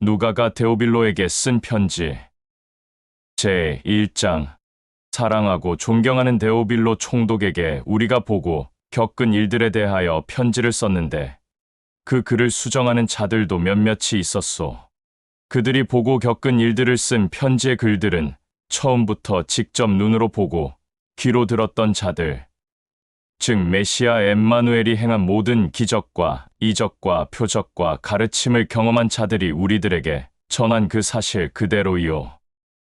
누가가 데오빌로에게 쓴 편지. 제1장. 사랑하고 존경하는 데오빌로 총독에게 우리가 보고 겪은 일들에 대하여 편지를 썼는데 그 글을 수정하는 자들도 몇몇이 있었소. 그들이 보고 겪은 일들을 쓴 편지의 글들은 처음부터 직접 눈으로 보고 귀로 들었던 자들, 즉 메시아 엠마누엘이 행한 모든 기적과 이적과 표적과 가르침을 경험한 자들이 우리들에게 전한 그 사실 그대로이요.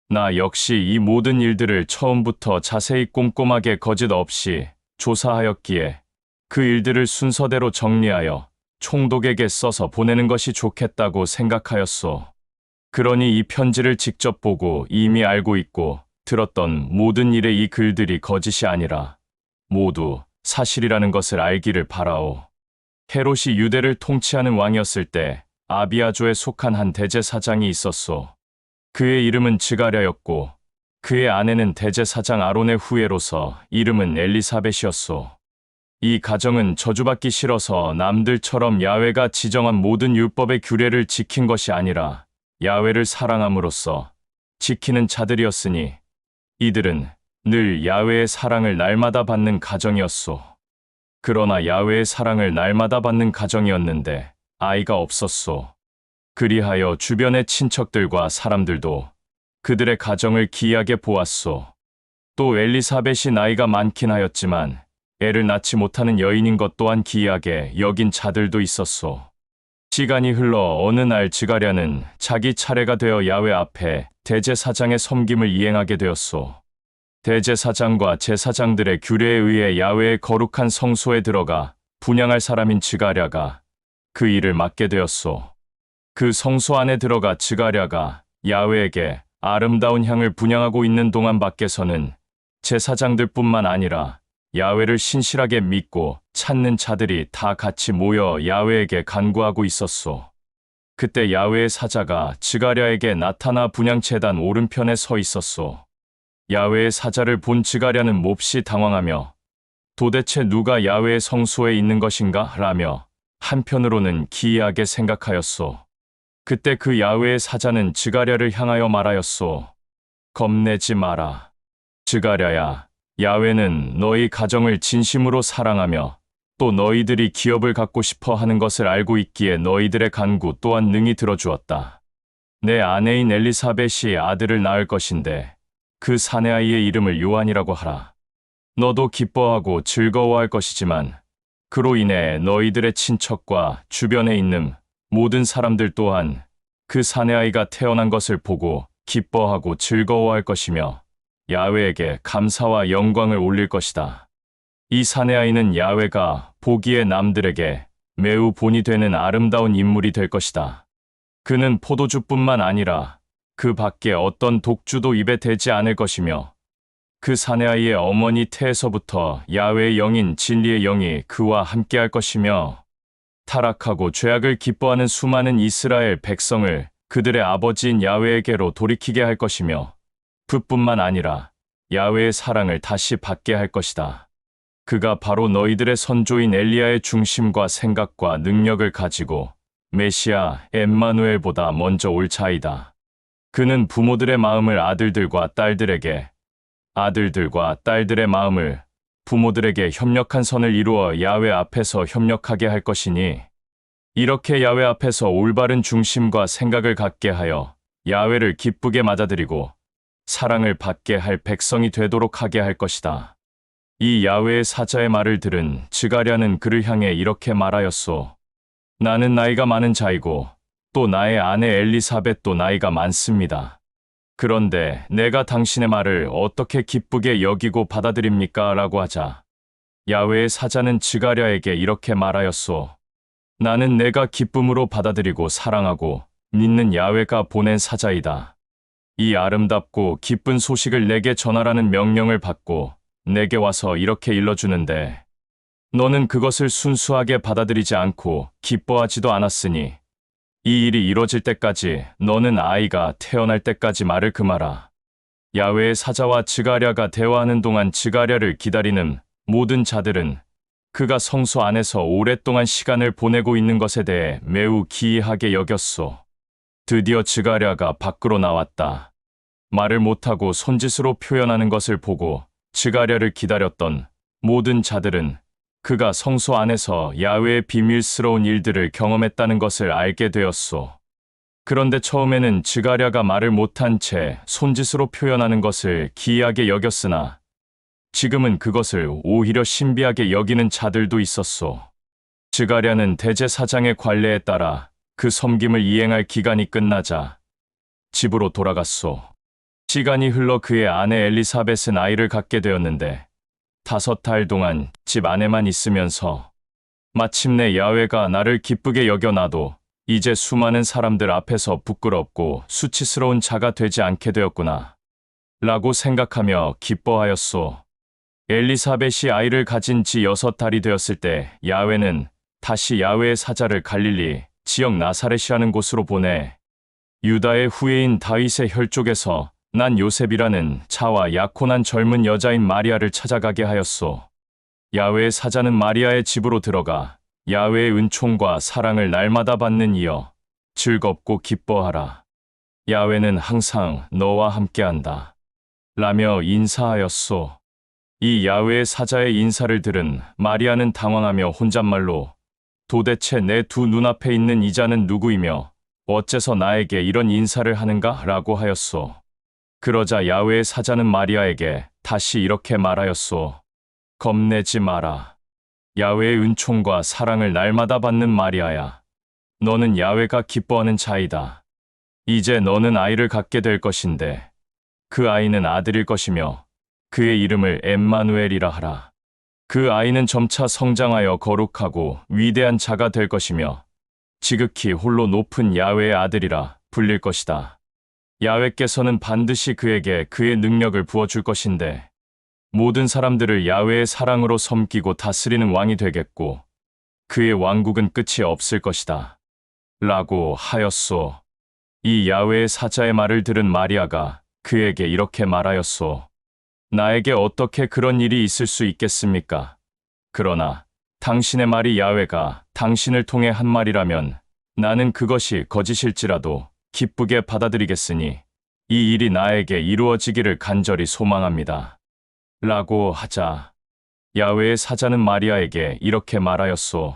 나 역시 이 모든 일들을 처음부터 자세히 꼼꼼하게 거짓 없이 조사하였기에 그 일들을 순서대로 정리하여 총독에게 써서 보내는 것이 좋겠다고 생각하였소. 그러니 이 편지를 직접 보고 이미 알고 있고 들었던 모든 일의 이 글들이 거짓이 아니라 모두 사실이라는 것을 알기를 바라오. 헤롯이 유대를 통치하는 왕이었을 때 아비아조에 속한 한 대제사장이 있었소. 그의 이름은 즈가랴였고 그의 아내는 대제사장 아론의 후예로서 이름은 엘리사벳이었소. 이 가정은 저주받기 싫어서 남들처럼 야훼가 지정한 모든 율법의 규례를 지킨 것이 아니라 야훼를 사랑함으로써 지키는 자들이었으니 이들은 늘 야훼의 사랑을 날마다 받는 가정이었소. 그러나 야훼의 사랑을 날마다 받는 가정이었는데 아이가 없었소. 그리하여 주변의 친척들과 사람들도 그들의 가정을 기이하게 보았소. 또 엘리사벳이 나이가 많긴 하였지만 애를 낳지 못하는 여인인 것 또한 기이하게 여긴 자들도 있었소. 시간이 흘러 어느 날 즈가랴는 자기 차례가 되어 야훼 앞에 대제사장의 섬김을 이행하게 되었소. 대제사장과 제사장들의 규례에 의해 야훼의 거룩한 성소에 들어가 분향할 사람인 즈가랴가 그 일을 맡게 되었소. 그 성소 안에 들어가 즈가랴가 야훼에게 아름다운 향을 분향하고 있는 동안 밖에서는 제사장들뿐만 아니라 야훼를 신실하게 믿고 찾는 자들이 다 같이 모여 야훼에게 간구하고 있었소. 그때 야훼의 사자가 즈가랴에게 나타나 분향제단 오른편에 서 있었소. 야훼의 사자를 본 즈가랴는 몹시 당황하며 도대체 누가 야훼의 성소에 있는 것인가? 라며 한편으로는 기이하게 생각하였소. 그때 그 야훼의 사자는 즈가랴를 향하여 말하였소. 겁내지 마라. 즈가랴야, 야훼는 너희 가정을 진심으로 사랑하며 또 너희들이 기업을 갖고 싶어 하는 것을 알고 있기에 너희들의 간구 또한 능히 들어주었다. 내 아내인 엘리사벳이 아들을 낳을 것인데 그 사내아이의 이름을 요한이라고 하라. 너도 기뻐하고 즐거워할 것이지만 그로 인해 너희들의 친척과 주변에 있는 모든 사람들 또한 그 사내아이가 태어난 것을 보고 기뻐하고 즐거워할 것이며 야훼에게 감사와 영광을 올릴 것이다. 이 사내아이는 야훼가 보기에 남들에게 매우 본이 되는 아름다운 인물이 될 것이다. 그는 포도주뿐만 아니라 그 밖에 어떤 독주도 입에 대지 않을 것이며 그 사내아이의 어머니 태에서부터 야훼의 영인 진리의 영이 그와 함께할 것이며 타락하고 죄악을 기뻐하는 수많은 이스라엘 백성을 그들의 아버지인 야훼에게로 돌이키게 할 것이며 그뿐만 아니라 야훼의 사랑을 다시 받게 할 것이다. 그가 바로 너희들의 선조인 엘리야의 중심과 생각과 능력을 가지고 메시아 엠마누엘보다 먼저 올 자이다. 그는 부모들의 마음을 아들들과 딸들에게, 아들들과 딸들의 마음을 부모들에게 협력한 선을 이루어 야훼 앞에서 협력하게 할 것이니 이렇게 야훼 앞에서 올바른 중심과 생각을 갖게 하여 야훼를 기쁘게 맞아들이고 사랑을 받게 할 백성이 되도록 하게 할 것이다. 이 야훼의 사자의 말을 들은 즈가랴는 그를 향해 이렇게 말하였소. 나는 나이가 많은 자이고 또 나의 아내 엘리사벳도 나이가 많습니다. 그런데 내가 당신의 말을 어떻게 기쁘게 여기고 받아들입니까? 라고 하자 야훼의 사자는 즈가랴에게 이렇게 말하였소. 나는 내가 기쁨으로 받아들이고 사랑하고 믿는 야훼가 보낸 사자이다. 이 아름답고 기쁜 소식을 내게 전하라는 명령을 받고 내게 와서 이렇게 일러주는데 너는 그것을 순수하게 받아들이지 않고 기뻐하지도 않았으니 이 일이 이뤄질 때까지 너는 아이가 태어날 때까지 말을 금하라. 야훼의 사자와 즈가랴가 대화하는 동안 즈가랴를 기다리는 모든 자들은 그가 성소 안에서 오랫동안 시간을 보내고 있는 것에 대해 매우 기이하게 여겼소. 드디어 즈가랴가 밖으로 나왔다. 말을 못하고 손짓으로 표현하는 것을 보고 즈가랴를 기다렸던 모든 자들은 그가 성소 안에서 야훼의 비밀스러운 일들을 경험했다는 것을 알게 되었소. 그런데 처음에는 즈가랴가 말을 못한 채 손짓으로 표현하는 것을 기이하게 여겼으나 지금은 그것을 오히려 신비하게 여기는 자들도 있었소. 즈가랴는 대제사장의 관례에 따라 그 섬김을 이행할 기간이 끝나자 집으로 돌아갔소. 시간이 흘러 그의 아내 엘리사벳은 아이를 갖게 되었는데 5달 동안 집 안에만 있으면서 마침내 야훼가 나를 기쁘게 여겨놔도 이제 수많은 사람들 앞에서 부끄럽고 수치스러운 자가 되지 않게 되었구나 라고 생각하며 기뻐하였소. 엘리사벳이 아이를 가진 지 6달이 되었을 때 야훼는 다시 야훼의 사자를 갈릴리 지역 나사렛이라는 곳으로 보내 유다의 후예인 다윗의 혈족에서 난 요셉이라는 차와 약혼한 젊은 여자인 마리아를 찾아가게 하였소. 야훼의 사자는 마리아의 집으로 들어가 야훼의 은총과 사랑을 날마다 받는 이여 즐겁고 기뻐하라. 야훼는 항상 너와 함께한다 라며 인사하였소. 이 야훼의 사자의 인사를 들은 마리아는 당황하며 혼잣말로 도대체 내 두 눈앞에 있는 이자는 누구이며 어째서 나에게 이런 인사를 하는가 라고 하였소. 그러자 야훼의 사자는 마리아에게 다시 이렇게 말하였소. 겁내지 마라. 야훼의 은총과 사랑을 날마다 받는 마리아야. 너는 야훼가 기뻐하는 자이다. 이제 너는 아이를 갖게 될 것인데 그 아이는 아들일 것이며 그의 이름을 엠마누엘이라 하라. 그 아이는 점차 성장하여 거룩하고 위대한 자가 될 것이며 지극히 홀로 높은 야훼의 아들이라 불릴 것이다. 야훼께서는 반드시 그에게 그의 능력을 부어줄 것인데 모든 사람들을 야훼의 사랑으로 섬기고 다스리는 왕이 되겠고 그의 왕국은 끝이 없을 것이다 라고 하였소. 이 야훼의 사자의 말을 들은 마리아가 그에게 이렇게 말하였소. 나에게 어떻게 그런 일이 있을 수 있겠습니까? 그러나 당신의 말이 야훼가 당신을 통해 한 말이라면 나는 그것이 거짓일지라도 기쁘게 받아들이겠으니 이 일이 나에게 이루어지기를 간절히 소망합니다 라고 하자 야훼의 사자는 마리아에게 이렇게 말하였소.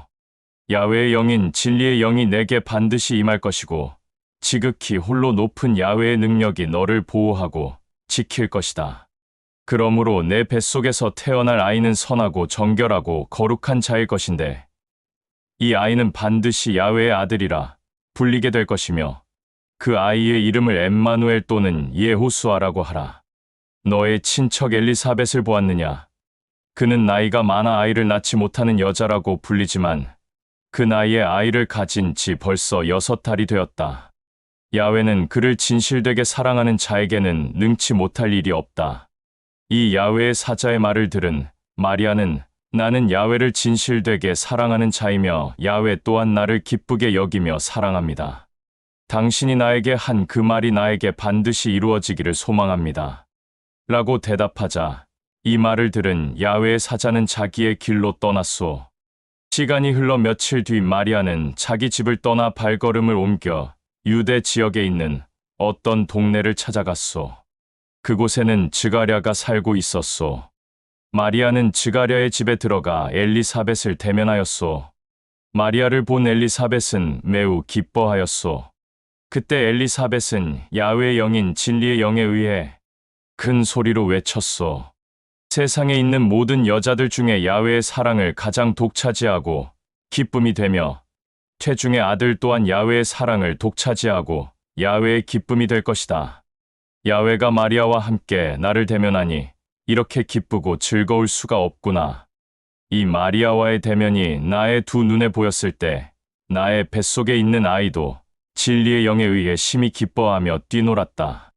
야훼의 영인 진리의 영이 내게 반드시 임할 것이고 지극히 홀로 높은 야훼의 능력이 너를 보호하고 지킬 것이다. 그러므로 내 뱃속에서 태어날 아이는 선하고 정결하고 거룩한 자일 것인데 이 아이는 반드시 야훼의 아들이라 불리게 될 것이며 그 아이의 이름을 엠마누엘 또는 예호수아라고 하라. 너의 친척 엘리사벳을 보았느냐? 그는 나이가 많아 아이를 낳지 못하는 여자라고 불리지만 그 나이에 아이를 가진 지 벌써 6달이 되었다. 야훼는 그를 진실되게 사랑하는 자에게는 능치 못할 일이 없다. 이 야훼의 사자의 말을 들은 마리아는 나는 야훼를 진실되게 사랑하는 자이며 야훼 또한 나를 기쁘게 여기며 사랑합니다. 당신이 나에게 한 그 말이 나에게 반드시 이루어지기를 소망합니다 라고 대답하자 이 말을 들은 야훼의 사자는 자기의 길로 떠났소. 시간이 흘러 며칠 뒤 마리아는 자기 집을 떠나 발걸음을 옮겨 유대 지역에 있는 어떤 동네를 찾아갔소. 그곳에는 즈가랴가 살고 있었소. 마리아는 즈가랴의 집에 들어가 엘리사벳을 대면하였소. 마리아를 본 엘리사벳은 매우 기뻐하였소. 그때 엘리사벳은 야훼의 영인 진리의 영에 의해 큰 소리로 외쳤소. 세상에 있는 모든 여자들 중에 야훼의 사랑을 가장 독차지하고 기쁨이 되며 태중의 아들 또한 야훼의 사랑을 독차지하고 야훼의 기쁨이 될 것이다. 야훼가 마리아와 함께 나를 대면하니 이렇게 기쁘고 즐거울 수가 없구나. 이 마리아와의 대면이 나의 두 눈에 보였을 때 나의 뱃속에 있는 아이도 진리의 영에 의해 심히 기뻐하며 뛰놀았다.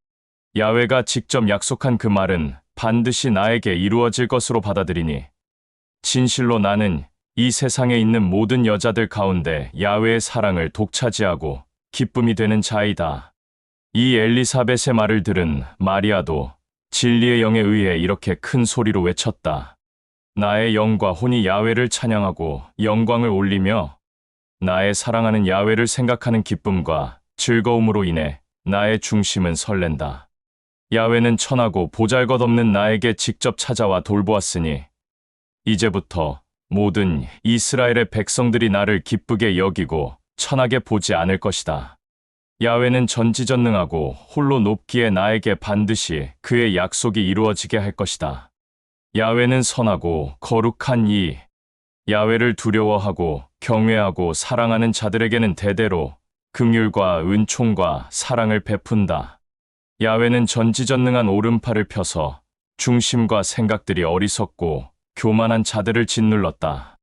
야훼가 직접 약속한 그 말은 반드시 나에게 이루어질 것으로 받아들이니 진실로 나는 이 세상에 있는 모든 여자들 가운데 야훼의 사랑을 독차지하고 기쁨이 되는 자이다. 이 엘리사벳의 말을 들은 마리아도 진리의 영에 의해 이렇게 큰 소리로 외쳤다. 나의 영과 혼이 야훼를 찬양하고 영광을 올리며 나의 사랑하는 야훼를 생각하는 기쁨과 즐거움으로 인해 나의 중심은 설렌다. 야훼는 천하고 보잘것없는 나에게 직접 찾아와 돌보았으니 이제부터 모든 이스라엘의 백성들이 나를 기쁘게 여기고 천하게 보지 않을 것이다. 야훼는 전지전능하고 홀로 높기에 나에게 반드시 그의 약속이 이루어지게 할 것이다. 야훼는 선하고 거룩한 이 야훼를 두려워하고 경외하고 사랑하는 자들에게는 대대로 긍휼과 은총과 사랑을 베푼다. 야훼는 전지전능한 오른팔을 펴서 중심과 생각들이 어리석고 교만한 자들을 짓눌렀다.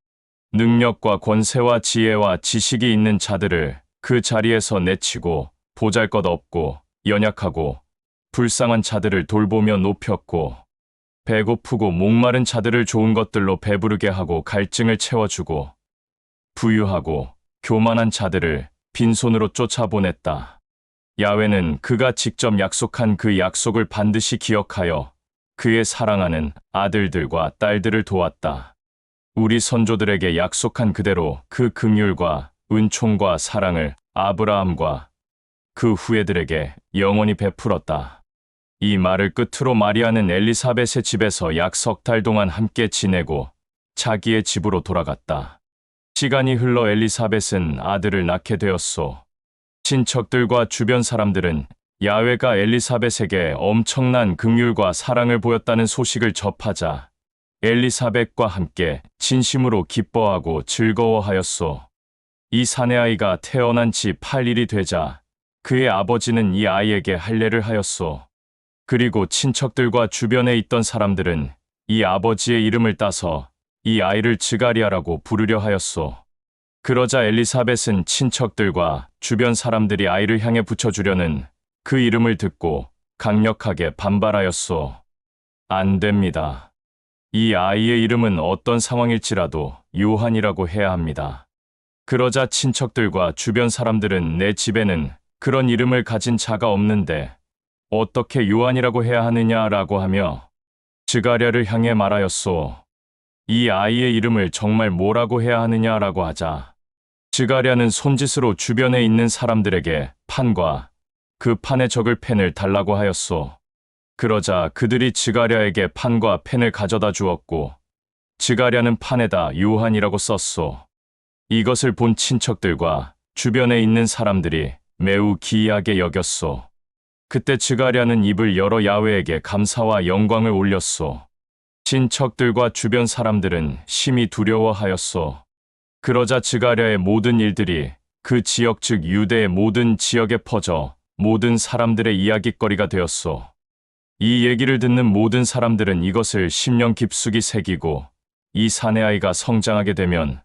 능력과 권세와 지혜와 지식이 있는 자들을 그 자리에서 내치고 보잘것없고 연약하고 불쌍한 자들을 돌보며 높였고 배고프고 목마른 자들을 좋은 것들로 배부르게 하고 갈증을 채워주고 부유하고 교만한 자들을 빈손으로 쫓아보냈다. 야훼는 그가 직접 약속한 그 약속을 반드시 기억하여 그의 사랑하는 아들들과 딸들을 도왔다. 우리 선조들에게 약속한 그대로 그 긍휼과 은총과 사랑을 아브라함과 그 후예들에게 영원히 베풀었다. 이 말을 끝으로 마리아는 엘리사벳의 집에서 약 석 달 동안 함께 지내고 자기의 집으로 돌아갔다. 시간이 흘러 엘리사벳은 아들을 낳게 되었소. 친척들과 주변 사람들은 야훼가 엘리사벳에게 엄청난 긍휼과 사랑을 보였다는 소식을 접하자 엘리사벳과 함께 진심으로 기뻐하고 즐거워하였소. 이 사내아이가 태어난 지 8일이 되자 그의 아버지는 이 아이에게 할례를 하였소. 그리고 친척들과 주변에 있던 사람들은 이 아버지의 이름을 따서 이 아이를 즈가리아라고 부르려 하였소. 그러자 엘리사벳은 친척들과 주변 사람들이 아이를 향해 붙여주려는 그 이름을 듣고 강력하게 반발하였소. 안 됩니다. 이 아이의 이름은 어떤 상황일지라도 요한이라고 해야 합니다. 그러자 친척들과 주변 사람들은 내 집에는 그런 이름을 가진 자가 없는데 어떻게 요한이라고 해야 하느냐라고 하며 즈가랴를 향해 말하였소. 이 아이의 이름을 정말 뭐라고 해야 하느냐라고 하자 즈가랴는 손짓으로 주변에 있는 사람들에게 판과 그 판에 적을 펜을 달라고 하였소. 그러자 그들이 즈가랴에게 판과 펜을 가져다 주었고 즈가랴는 판에다 요한이라고 썼소. 이것을 본 친척들과 주변에 있는 사람들이 매우 기이하게 여겼소. 그때 즈가랴는 입을 열어 야훼에게 감사와 영광을 올렸소. 친척들과 주변 사람들은 심히 두려워하였소. 그러자 즈가랴의 모든 일들이 그 지역 즉 유대의 모든 지역에 퍼져 모든 사람들의 이야깃거리가 되었소. 이 얘기를 듣는 모든 사람들은 이것을 심령 깊숙이 새기고 이 사내아이가 성장하게 되면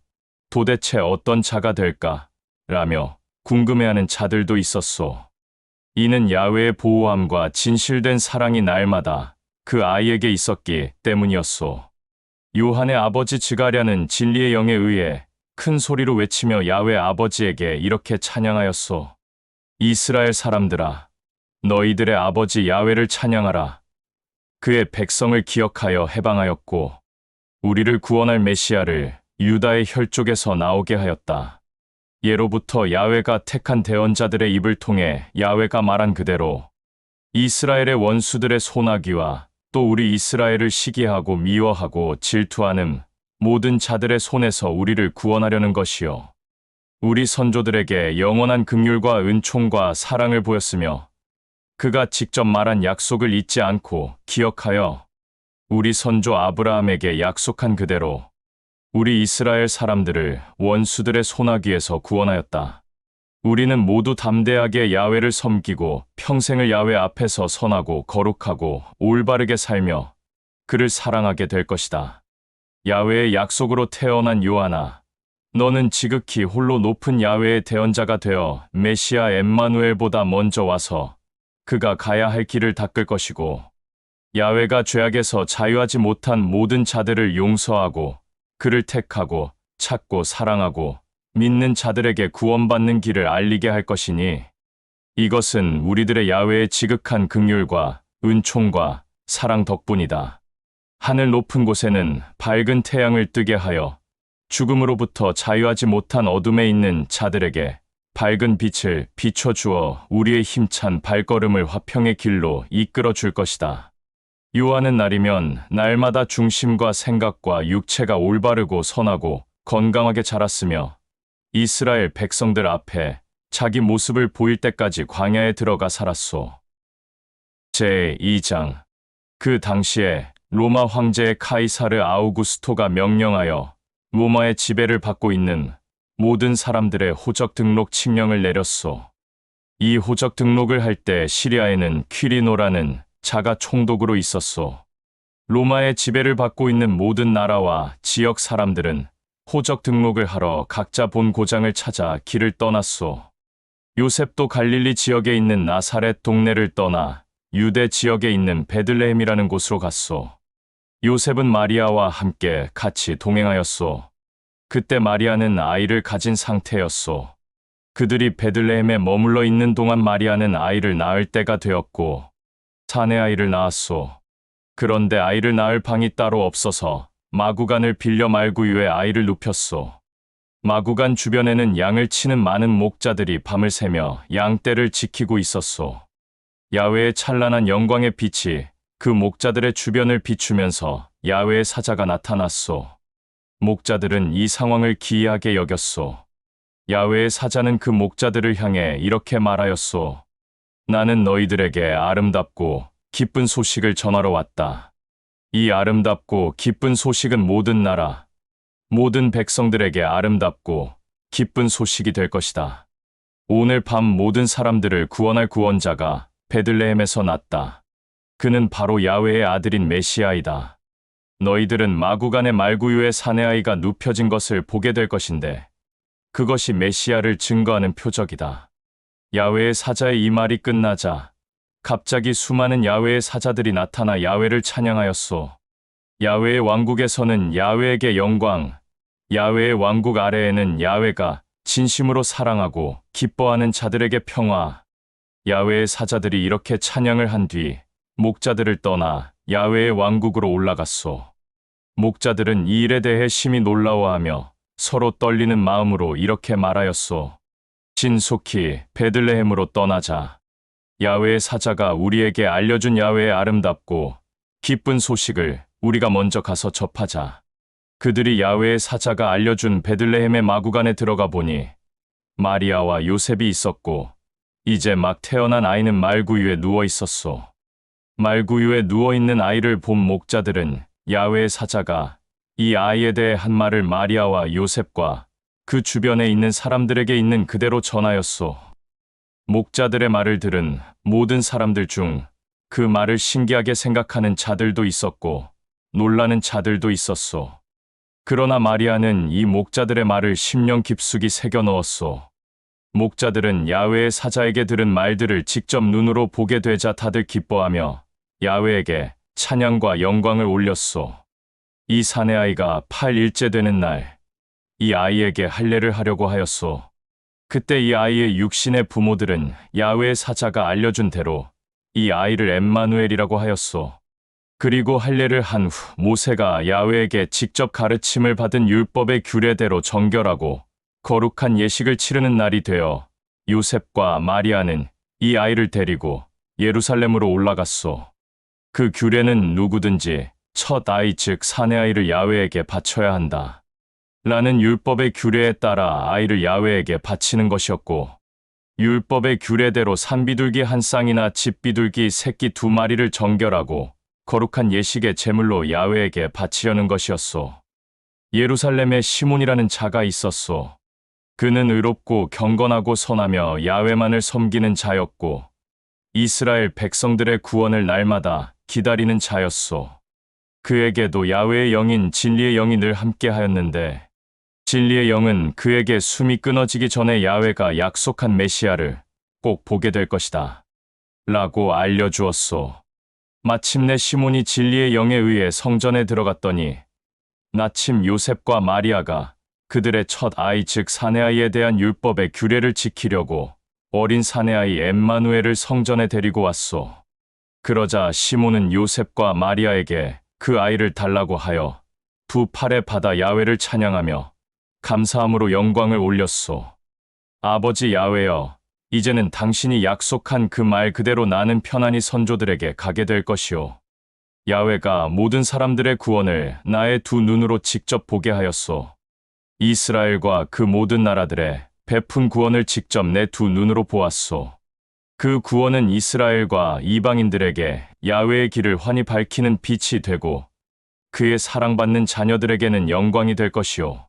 도대체 어떤 자가 될까? 라며 궁금해하는 자들도 있었소. 이는 야훼의 보호함과 진실된 사랑이 날마다 그 아이에게 있었기 때문이었소. 요한의 아버지 즈가랴는 진리의 영에 의해 큰 소리로 외치며 야훼 아버지에게 이렇게 찬양하였소. 이스라엘 사람들아, 너희들의 아버지 야훼를 찬양하라. 그의 백성을 기억하여 해방하였고 우리를 구원할 메시아를 유다의 혈족에서 나오게 하였다. 예로부터 야훼가 택한 대언자들의 입을 통해 야훼가 말한 그대로 이스라엘의 원수들의 소나기와 또 우리 이스라엘을 시기하고 미워하고 질투하는 모든 자들의 손에서 우리를 구원하려는 것이요. 우리 선조들에게 영원한 긍휼과 은총과 사랑을 보였으며 그가 직접 말한 약속을 잊지 않고 기억하여 우리 선조 아브라함에게 약속한 그대로 우리 이스라엘 사람들을 원수들의 소나기에서 구원하였다. 우리는 모두 담대하게 야훼를 섬기고 평생을 야훼 앞에서 선하고 거룩하고 올바르게 살며 그를 사랑하게 될 것이다. 야훼의 약속으로 태어난 요한아, 너는 지극히 홀로 높은 야훼의 대언자가 되어 메시아 엠마누엘보다 먼저 와서 그가 가야 할 길을 닦을 것이고 야훼가 죄악에서 자유하지 못한 모든 자들을 용서하고 그를 택하고 찾고 사랑하고 믿는 자들에게 구원받는 길을 알리게 할 것이니 이것은 우리들의 야훼의 지극한 긍휼과 은총과 사랑 덕분이다. 하늘 높은 곳에는 밝은 태양을 뜨게 하여 죽음으로부터 자유하지 못한 어둠에 있는 자들에게 밝은 빛을 비춰주어 우리의 힘찬 발걸음을 화평의 길로 이끌어 줄 것이다. 요하는 날이면 날마다 중심과 생각과 육체가 올바르고 선하고 건강하게 자랐으며 이스라엘 백성들 앞에 자기 모습을 보일 때까지 광야에 들어가 살았소. 제2장. 그 당시에 로마 황제 카이사르 아우구스토가 명령하여 로마의 지배를 받고 있는 모든 사람들의 호적 등록 칙령을 내렸소. 이 호적 등록을 할 때 시리아에는 퀴리노라는 자가 총독으로 있었소. 로마의 지배를 받고 있는 모든 나라와 지역 사람들은 호적 등록을 하러 각자 본 고장을 찾아 길을 떠났소. 요셉도 갈릴리 지역에 있는 나사렛 동네를 떠나 유대 지역에 있는 베들레헴이라는 곳으로 갔소. 요셉은 마리아와 함께 같이 동행하였소. 그때 마리아는 아이를 가진 상태였소. 그들이 베들레헴에 머물러 있는 동안 마리아는 아이를 낳을 때가 되었고 사내 아이를 낳았소. 그런데 아이를 낳을 방이 따로 없어서 마구간을 빌려 말구 위에 아이를 눕혔소. 마구간 주변에는 양을 치는 많은 목자들이 밤을 새며 양떼를 지키고 있었소. 야훼의 찬란한 영광의 빛이 그 목자들의 주변을 비추면서 야훼의 사자가 나타났소. 목자들은 이 상황을 기이하게 여겼소. 야훼의 사자는 그 목자들을 향해 이렇게 말하였소. 나는 너희들에게 아름답고 기쁜 소식을 전하러 왔다. 이 아름답고 기쁜 소식은 모든 나라, 모든 백성들에게 아름답고 기쁜 소식이 될 것이다. 오늘 밤 모든 사람들을 구원할 구원자가 베들레헴에서 났다. 그는 바로 야훼의 아들인 메시아이다. 너희들은 마구간의 말구유에 사내 아이가 눕혀진 것을 보게 될 것인데 그것이 메시아를 증거하는 표적이다. 야훼의 사자의 이 말이 끝나자 갑자기 수많은 야훼의 사자들이 나타나 야훼를 찬양하였소. 야훼의 왕국에서는 야훼에게 영광, 야훼의 왕국 아래에는 야훼가 진심으로 사랑하고 기뻐하는 자들에게 평화. 야훼의 사자들이 이렇게 찬양을 한 뒤 목자들을 떠나 야훼의 왕국으로 올라갔소. 목자들은 이 일에 대해 심히 놀라워하며 서로 떨리는 마음으로 이렇게 말하였소. 신속히 베들레헴으로 떠나자. 야훼의 사자가 우리에게 알려준 야훼의 아름답고 기쁜 소식을 우리가 먼저 가서 접하자. 그들이 야훼의 사자가 알려준 베들레헴의 마구간에 들어가 보니 마리아와 요셉이 있었고 이제 막 태어난 아이는 말구유에 누워 있었소. 말구유에 누워있는 아이를 본 목자들은 야훼의 사자가 이 아이에 대해 한 말을 마리아와 요셉과 그 주변에 있는 사람들에게 있는 그대로 전하였소. 목자들의 말을 들은 모든 사람들 중 그 말을 신기하게 생각하는 자들도 있었고 놀라는 자들도 있었소. 그러나 마리아는 이 목자들의 말을 심령 깊숙이 새겨 넣었소. 목자들은 야훼의 사자에게 들은 말들을 직접 눈으로 보게 되자 다들 기뻐하며 야훼에게 찬양과 영광을 올렸소. 이 사내 아이가 8일째 되는 날, 이 아이에게 할례를 하려고 하였소. 그때 이 아이의 육신의 부모들은 야훼의 사자가 알려준 대로 이 아이를 엠마누엘이라고 하였소. 그리고 할례를 한 후 모세가 야훼에게 직접 가르침을 받은 율법의 규례대로 정결하고 거룩한 예식을 치르는 날이 되어 요셉과 마리아는 이 아이를 데리고 예루살렘으로 올라갔소. 그 규례는 누구든지 첫 아이 즉 사내 아이를 야훼에게 바쳐야 한다. 라는 율법의 규례에 따라 아이를 야훼에게 바치는 것이었고 율법의 규례대로 산비둘기 한 쌍이나 집비둘기 새끼 2마리를 정결하고 거룩한 예식의 제물로 야훼에게 바치려는 것이었소. 예루살렘에 시몬이라는 자가 있었소. 그는 의롭고 경건하고 선하며 야훼만을 섬기는 자였고 이스라엘 백성들의 구원을 날마다 기다리는 자였소. 그에게도 야훼의 영인 진리의 영이 늘 함께하였는데 진리의 영은 그에게 숨이 끊어지기 전에 야훼가 약속한 메시아를 꼭 보게 될 것이다. 라고 알려주었소. 마침내 시몬이 진리의 영에 의해 성전에 들어갔더니 나침 요셉과 마리아가 그들의 첫 아이 즉 사내아이에 대한 율법의 규례를 지키려고 어린 사내아이 엠마누엘을 성전에 데리고 왔소. 그러자 시몬은 요셉과 마리아에게 그 아이를 달라고 하여 두 팔에 받아 야훼를 찬양하며 감사함으로 영광을 올렸소. 아버지 야훼여, 이제는 당신이 약속한 그 말 그대로 나는 편안히 선조들에게 가게 될 것이오. 야훼가 모든 사람들의 구원을 나의 두 눈으로 직접 보게 하였소. 이스라엘과 그 모든 나라들의 베푼 구원을 직접 내 두 눈으로 보았소. 그 구원은 이스라엘과 이방인들에게 야훼의 길을 환히 밝히는 빛이 되고 그의 사랑받는 자녀들에게는 영광이 될 것이오.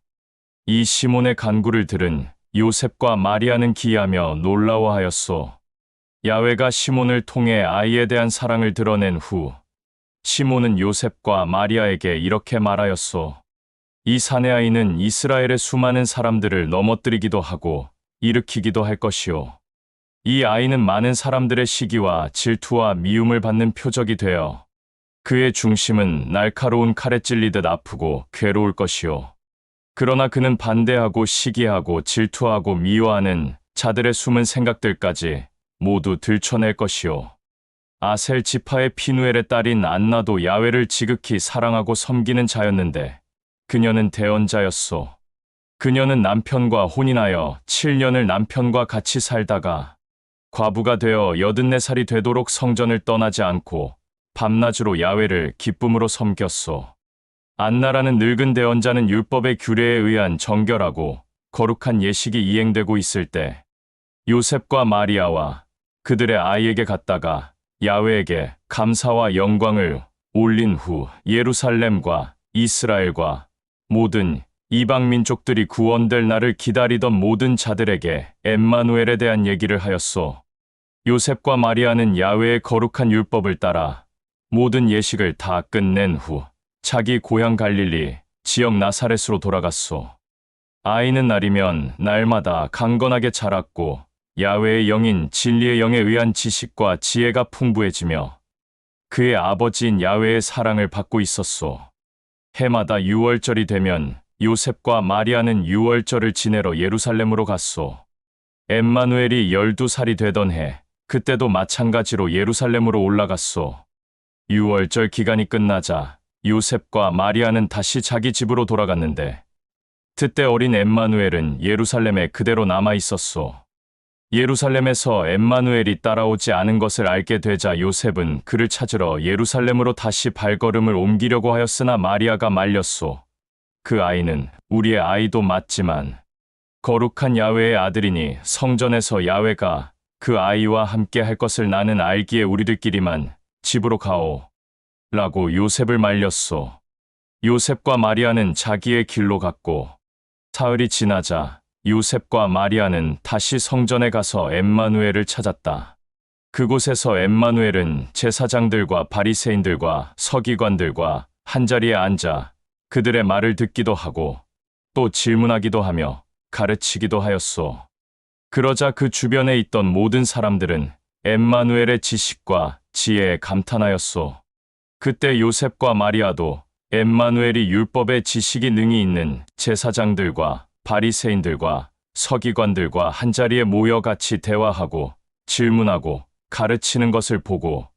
이 시몬의 간구를 들은 요셉과 마리아는 기이하며 놀라워하였소. 야훼가 시몬을 통해 아이에 대한 사랑을 드러낸 후 시몬은 요셉과 마리아에게 이렇게 말하였소. 이 사내아이는 이스라엘의 수많은 사람들을 넘어뜨리기도 하고 일으키기도 할 것이오. 이 아이는 많은 사람들의 시기와 질투와 미움을 받는 표적이 되어 그의 중심은 날카로운 칼에 찔리듯 아프고 괴로울 것이오. 그러나 그는 반대하고 시기하고 질투하고 미워하는 자들의 숨은 생각들까지 모두 들춰낼 것이오. 아셀 지파의 피누엘의 딸인 안나도 야훼를 지극히 사랑하고 섬기는 자였는데 그녀는 대언자였소. 그녀는 남편과 혼인하여 7년을 남편과 같이 살다가 과부가 되어 84살이 되도록 성전을 떠나지 않고 밤낮으로 야훼를 기쁨으로 섬겼소. 안나라는 늙은 대언자는 율법의 규례에 의한 정결하고 거룩한 예식이 이행되고 있을 때 요셉과 마리아와 그들의 아이에게 갔다가 야훼에게 감사와 영광을 올린 후 예루살렘과 이스라엘과 모든 이방 민족들이 구원될 날을 기다리던 모든 자들에게 엠마누엘에 대한 얘기를 하였소. 요셉과 마리아는 야훼의 거룩한 율법을 따라 모든 예식을 다 끝낸 후 자기 고향 갈릴리 지역 나사렛으로 돌아갔소. 아이는 날이면 날마다 강건하게 자랐고 야훼의 영인 진리의 영에 의한 지식과 지혜가 풍부해지며 그의 아버지인 야훼의 사랑을 받고 있었소. 해마다 유월절이 되면 요셉과 마리아는 유월절을 지내러 예루살렘으로 갔소. 엠마누엘이 12살이 되던 해 그때도 마찬가지로 예루살렘으로 올라갔소. 유월절 기간이 끝나자 요셉과 마리아는 다시 자기 집으로 돌아갔는데 그때 어린 엠마누엘은 예루살렘에 그대로 남아 있었소. 예루살렘에서 엠마누엘이 따라오지 않은 것을 알게 되자 요셉은 그를 찾으러 예루살렘으로 다시 발걸음을 옮기려고 하였으나 마리아가 말렸소. 그 아이는 우리의 아이도 맞지만 거룩한 야훼의 아들이니 성전에서 야훼가 그 아이와 함께 할 것을 나는 알기에 우리들끼리만 집으로 가오. 라고 요셉을 말렸소. 요셉과 마리아는 자기의 길로 갔고 사흘이 지나자 요셉과 마리아는 다시 성전에 가서 엠마누엘을 찾았다. 그곳에서 엠마누엘은 제사장들과 바리새인들과 서기관들과 한자리에 앉아 그들의 말을 듣기도 하고 또 질문하기도 하며 가르치기도 하였소. 그러자 그 주변에 있던 모든 사람들은 엠마누엘의 지식과 지혜에 감탄하였소. 그때 요셉과 마리아도 엠마누엘이 율법의 지식이 능히 있는 제사장들과 바리새인들과 서기관들과 한자리에 모여 같이 대화하고 질문하고 가르치는 것을 보고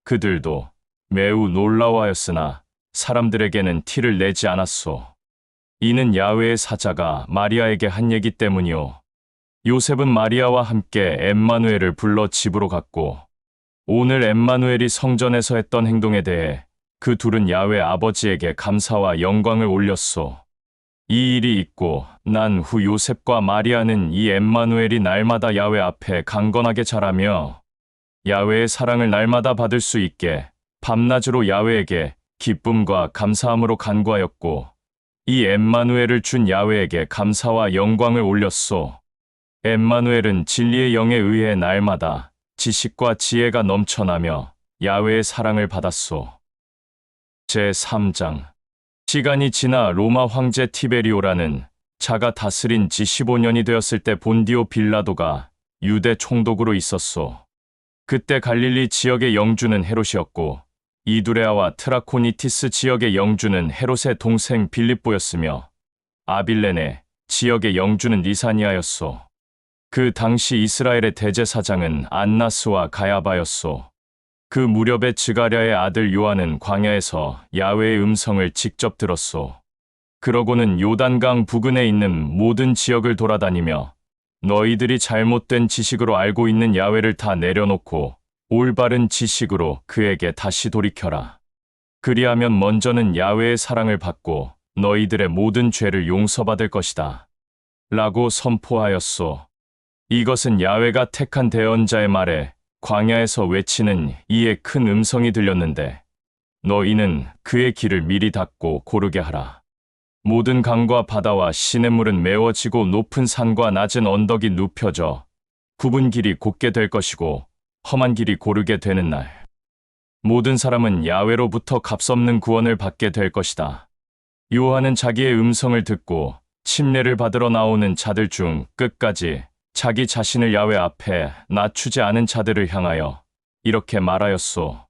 그들도 매우 놀라워하였으나 사람들에게는 티를 내지 않았소. 이는 야훼의 사자가 마리아에게 한 얘기 때문이요. 요셉은 마리아와 함께 엠마누엘을 불러 집으로 갔고 오늘 엠마누엘이 성전에서 했던 행동에 대해 그 둘은 야훼 아버지에게 감사와 영광을 올렸소. 이 일이 있고 난 후 요셉과 마리아는 이 엠마누엘이 날마다 야훼 앞에 강건하게 자라며 야훼의 사랑을 날마다 받을 수 있게 밤낮으로 야훼에게 기쁨과 감사함으로 간구하였고 이 엠마누엘을 준 야훼에게 감사와 영광을 올렸소. 엠마누엘은 진리의 영에 의해 날마다 지식과 지혜가 넘쳐나며 야훼의 사랑을 받았소. 제3장. 시간이 지나 로마 황제 티베리오라는 자가 다스린 지 15년이 되었을 때 본디오 빌라도가 유대 총독으로 있었소. 그때 갈릴리 지역의 영주는 헤롯이었고 이두레아와 트라코니티스 지역의 영주는 헤롯의 동생 빌립보였으며 아빌레네 지역의 영주는 리사니아였소. 그 당시 이스라엘의 대제사장은 안나스와 가야바였소. 그 무렵에 즈가랴의 아들 요한은 광야에서 야훼의 음성을 직접 들었소. 그러고는 요단강 부근에 있는 모든 지역을 돌아다니며 너희들이 잘못된 지식으로 알고 있는 야훼를 다 내려놓고 올바른 지식으로 그에게 다시 돌이켜라. 그리하면 먼저는 야훼의 사랑을 받고 너희들의 모든 죄를 용서받을 것이다. 라고 선포하였소. 이것은 야훼가 택한 대언자의 말에 광야에서 외치는 이의 큰 음성이 들렸는데 너희는 그의 길을 미리 닫고 고르게 하라. 모든 강과 바다와 시냇물은 메워지고 높은 산과 낮은 언덕이 눕혀져 굽은 길이 곧게 될 것이고 험한 길이 고르게 되는 날 모든 사람은 야훼로부터 값없는 구원을 받게 될 것이다. 요한은 자기의 음성을 듣고 침례를 받으러 나오는 자들 중 끝까지 자기 자신을 야훼 앞에 낮추지 않은 자들을 향하여 이렇게 말하였소.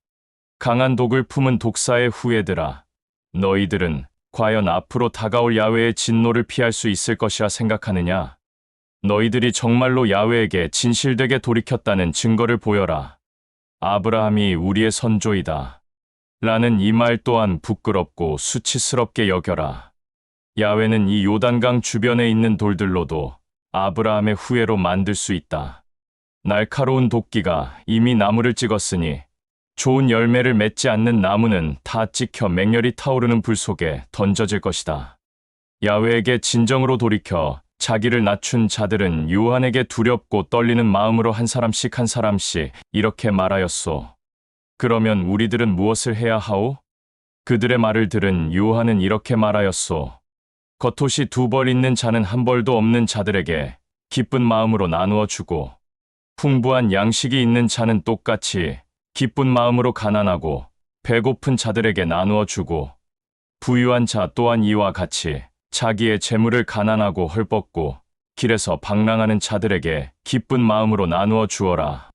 강한 독을 품은 독사의 후예들아, 너희들은 과연 앞으로 다가올 야훼의 진노를 피할 수 있을 것이라 생각하느냐? 너희들이 정말로 야훼에게 진실되게 돌이켰다는 증거를 보여라. 아브라함이 우리의 선조이다. 라는 이 말 또한 부끄럽고 수치스럽게 여겨라. 야훼는 이 요단강 주변에 있는 돌들로도 아브라함의 후예로 만들 수 있다. 날카로운 도끼가 이미 나무를 찍었으니 좋은 열매를 맺지 않는 나무는 다 찍혀 맹렬히 타오르는 불 속에 던져질 것이다. 야훼에게 진정으로 돌이켜 자기를 낮춘 자들은 요한에게 두렵고 떨리는 마음으로 한 사람씩 이렇게 말하였소. 그러면 우리들은 무엇을 해야 하오? 그들의 말을 들은 요한은 이렇게 말하였소. 겉옷이 2벌 있는 자는 1벌도 없는 자들에게 기쁜 마음으로 나누어 주고 풍부한 양식이 있는 자는 똑같이 기쁜 마음으로 가난하고 배고픈 자들에게 나누어 주고 부유한 자 또한 이와 같이 자기의 재물을 가난하고 헐벗고 길에서 방랑하는 자들에게 기쁜 마음으로 나누어 주어라.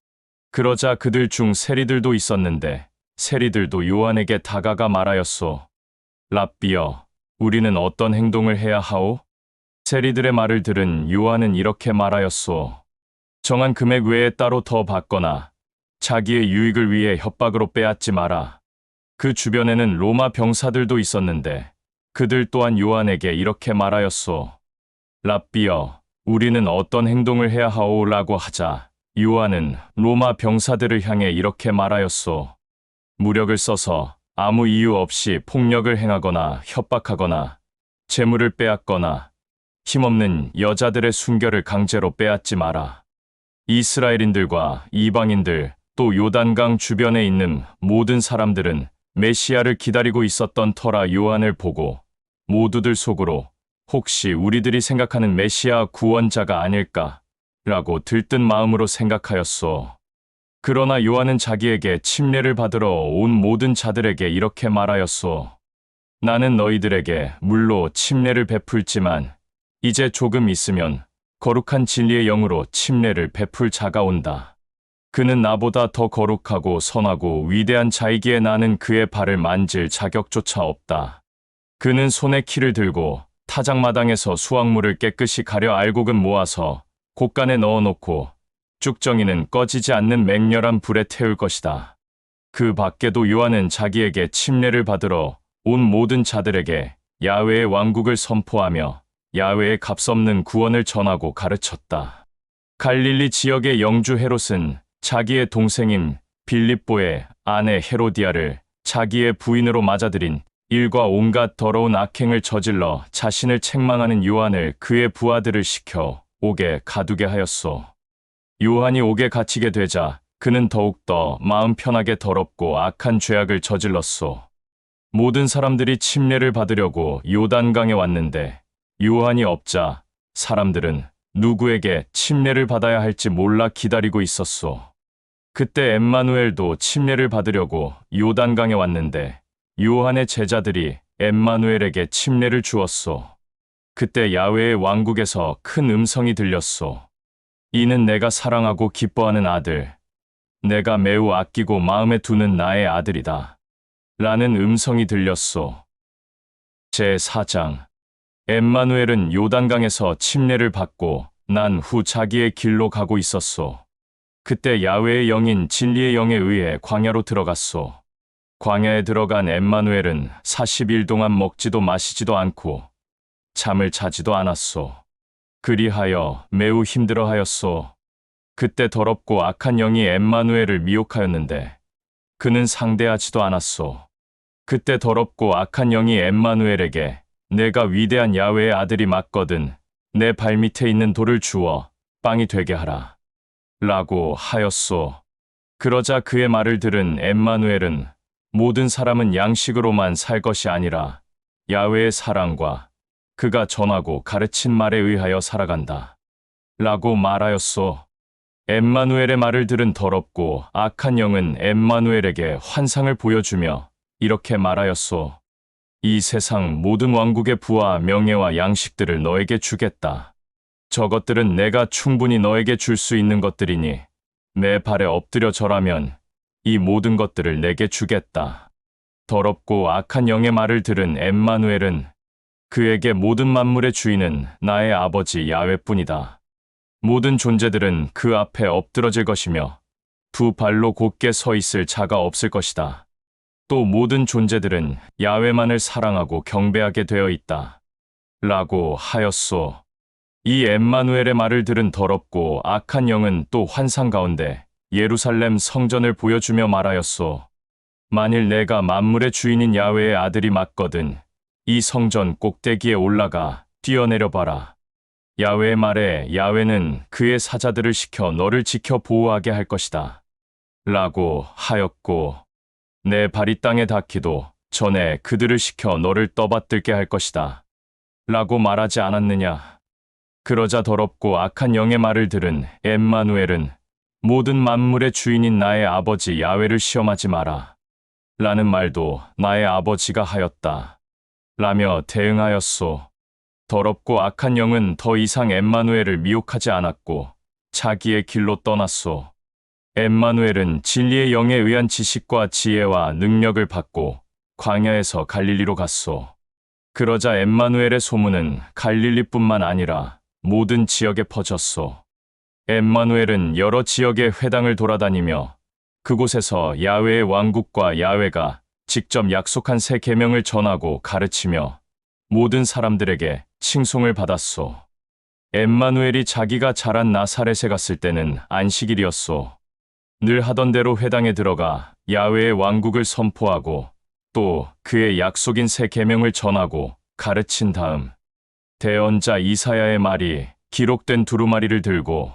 그러자 그들 중 세리들도 있었는데 세리들도 요한에게 다가가 말하였소. 랍비여, 우리는 어떤 행동을 해야 하오? 세리들의 말을 들은 요한은 이렇게 말하였소. 정한 금액 외에 따로 더 받거나 자기의 유익을 위해 협박으로 빼앗지 마라. 그 주변에는 로마 병사들도 있었는데 그들 또한 요한에게 이렇게 말하였소. 랍비여, 우리는 어떤 행동을 해야 하오? 라고 하자 요한은 로마 병사들을 향해 이렇게 말하였소. 무력을 써서 아무 이유 없이 폭력을 행하거나 협박하거나 재물을 빼앗거나 힘없는 여자들의 순결을 강제로 빼앗지 마라. 이스라엘인들과 이방인들 또 요단강 주변에 있는 모든 사람들은 메시아를 기다리고 있었던 터라 요한을 보고 모두들 속으로 혹시 우리들이 생각하는 메시아 구원자가 아닐까? 라고 들뜬 마음으로 생각하였소. 그러나 요한은 자기에게 침례를 받으러 온 모든 자들에게 이렇게 말하였소. 나는 너희들에게 물로 침례를 베풀지만 이제 조금 있으면 거룩한 진리의 영으로 침례를 베풀 자가 온다. 그는 나보다 더 거룩하고 선하고 위대한 자이기에 나는 그의 발을 만질 자격조차 없다. 그는 손에 키를 들고 타작마당에서 수확물을 깨끗이 가려 알곡은 모아서 곡간에 넣어놓고 쭉정이는 꺼지지 않는 맹렬한 불에 태울 것이다. 그 밖에도 요한은 자기에게 침례를 받으러 온 모든 자들에게 야훼의 왕국을 선포하며 야훼의 값없는 구원을 전하고 가르쳤다. 갈릴리 지역의 영주 헤롯은 자기의 동생인 빌립보의 아내 헤로디아를 자기의 부인으로 맞아들인 일과 온갖 더러운 악행을 저질러 자신을 책망하는 요한을 그의 부하들을 시켜 옥에 가두게 하였소. 요한이 옥에 갇히게 되자 그는 더욱더 마음 편하게 더럽고 악한 죄악을 저질렀소. 모든 사람들이 침례를 받으려고 요단강에 왔는데 요한이 없자 사람들은 누구에게 침례를 받아야 할지 몰라 기다리고 있었소. 그때 엠마누엘도 침례를 받으려고 요단강에 왔는데 요한의 제자들이 엠마누엘에게 침례를 주었소. 그때 야훼의 왕국에서 큰 음성이 들렸소. 이는 내가 사랑하고 기뻐하는 아들, 내가 매우 아끼고 마음에 두는 나의 아들이다. 라는 음성이 들렸소. 제4장. 엠마누엘은 요단강에서 침례를 받고 난 후 자기의 길로 가고 있었소. 그때 야훼의 영인 진리의 영에 의해 광야로 들어갔소. 광야에 들어간 엠마누엘은 40일 동안 먹지도 마시지도 않고 잠을 자지도 않았소. 그리하여 매우 힘들어하였소. 그때 더럽고 악한 영이 엠마누엘을 미혹하였는데 그는 상대하지도 않았소. 그때 더럽고 악한 영이 엠마누엘에게 내가 위대한 야훼의 아들이 맞거든 내 발밑에 있는 돌을 주어 빵이 되게 하라 라고 하였소. 그러자 그의 말을 들은 엠마누엘은 모든 사람은 양식으로만 살 것이 아니라 야훼의 사랑과 그가 전하고 가르친 말에 의하여 살아간다 라고 말하였소. 엠마누엘의 말을 들은 더럽고 악한 영은 엠마누엘에게 환상을 보여주며 이렇게 말하였소. 이 세상 모든 왕국의 부와 명예와 양식들을 너에게 주겠다. 저것들은 내가 충분히 너에게 줄 수 있는 것들이니 내 발에 엎드려 절하면 이 모든 것들을 내게 주겠다. 더럽고 악한 영의 말을 들은 엠마누엘은 그에게 모든 만물의 주인은 나의 아버지 야훼뿐이다. 모든 존재들은 그 앞에 엎드러질 것이며 두 발로 곧게 서 있을 자가 없을 것이다. 또 모든 존재들은 야훼만을 사랑하고 경배하게 되어 있다. 라고 하였소. 이 엠마누엘의 말을 들은 더럽고 악한 영은 또 환상 가운데 예루살렘 성전을 보여주며 말하였소. 만일 내가 만물의 주인인 야훼의 아들이 맞거든 이 성전 꼭대기에 올라가 뛰어내려 봐라. 야훼의 말에 야훼는 그의 사자들을 시켜 너를 지켜 보호하게 할 것이다. 라고 하였고 내 발이 땅에 닿기도 전에 그들을 시켜 너를 떠받들게 할 것이다. 라고 말하지 않았느냐. 그러자 더럽고 악한 영의 말을 들은 엠마누엘은 모든 만물의 주인인 나의 아버지 야훼를 시험하지 마라. 라는 말도 나의 아버지가 하였다. 라며 대응하였소. 더럽고 악한 영은 더 이상 엠마누엘을 미혹하지 않았고 자기의 길로 떠났소. 엠마누엘은 진리의 영에 의한 지식과 지혜와 능력을 받고 광야에서 갈릴리로 갔소. 그러자 엠마누엘의 소문은 갈릴리뿐만 아니라 모든 지역에 퍼졌소. 엠마누엘은 여러 지역의 회당을 돌아다니며 그곳에서 야훼의 왕국과 야훼가 직접 약속한 새 계명을 전하고 가르치며 모든 사람들에게 칭송을 받았소. 엠마누엘이 자기가 자란 나사렛에 갔을 때는 안식일이었소. 늘 하던 대로 회당에 들어가 야훼의 왕국을 선포하고 또 그의 약속인 새 계명을 전하고 가르친 다음 대언자 이사야의 말이 기록된 두루마리를 들고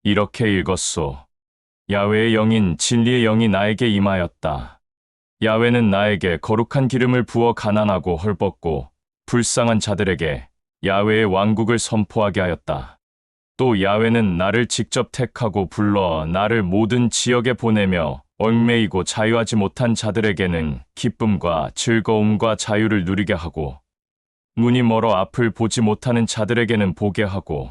이렇게 읽었소. 야훼의 영인 진리의 영이 나에게 임하였다. 야훼는 나에게 거룩한 기름을 부어 가난하고 헐벗고 불쌍한 자들에게 야훼의 왕국을 선포하게 하였다. 또 야훼는 나를 직접 택하고 불러 나를 모든 지역에 보내며 얽매이고 자유하지 못한 자들에게는 기쁨과 즐거움과 자유를 누리게 하고 눈이 멀어 앞을 보지 못하는 자들에게는 보게 하고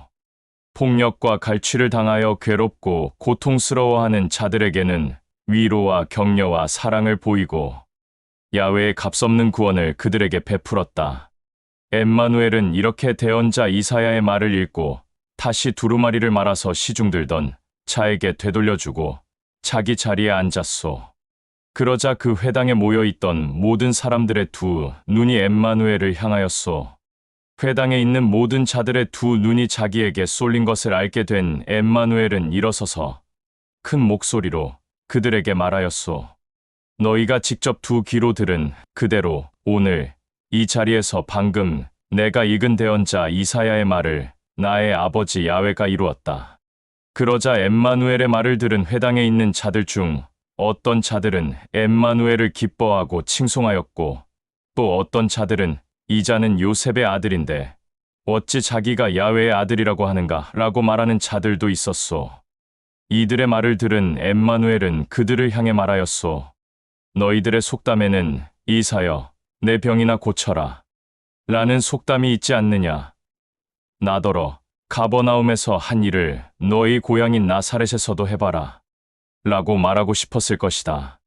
폭력과 갈취를 당하여 괴롭고 고통스러워하는 자들에게는 위로와 격려와 사랑을 보이고 야훼의 값없는 구원을 그들에게 베풀었다. 엠마누엘은 이렇게 대언자 이사야의 말을 읽고 다시 두루마리를 말아서 시중들던 자에게 되돌려주고 자기 자리에 앉았소. 그러자 그 회당에 모여있던 모든 사람들의 두 눈이 엠마누엘을 향하였소. 회당에 있는 모든 자들의 두 눈이 자기에게 쏠린 것을 알게 된 엠마누엘은 일어서서 큰 목소리로 그들에게 말하였소. 너희가 직접 두 귀로 들은 그대로 오늘 이 자리에서 방금 내가 읽은 대언자 이사야의 말을 나의 아버지 야훼가 이루었다. 그러자 엠마누엘의 말을 들은 회당에 있는 자들 중 어떤 자들은 엠마누엘을 기뻐하고 칭송하였고 또 어떤 자들은 이 자는 요셉의 아들인데 어찌 자기가 야훼의 아들이라고 하는가 라고 말하는 자들도 있었소. 이들의 말을 들은 엠마누엘은 그들을 향해 말하였소. 너희들의 속담에는 이사여 내 병이나 고쳐라 라는 속담이 있지 않느냐. 나더러 가버나움에서 한 일을 너희 고향인 나사렛에서도 해봐라 라고 말하고 싶었을 것이다.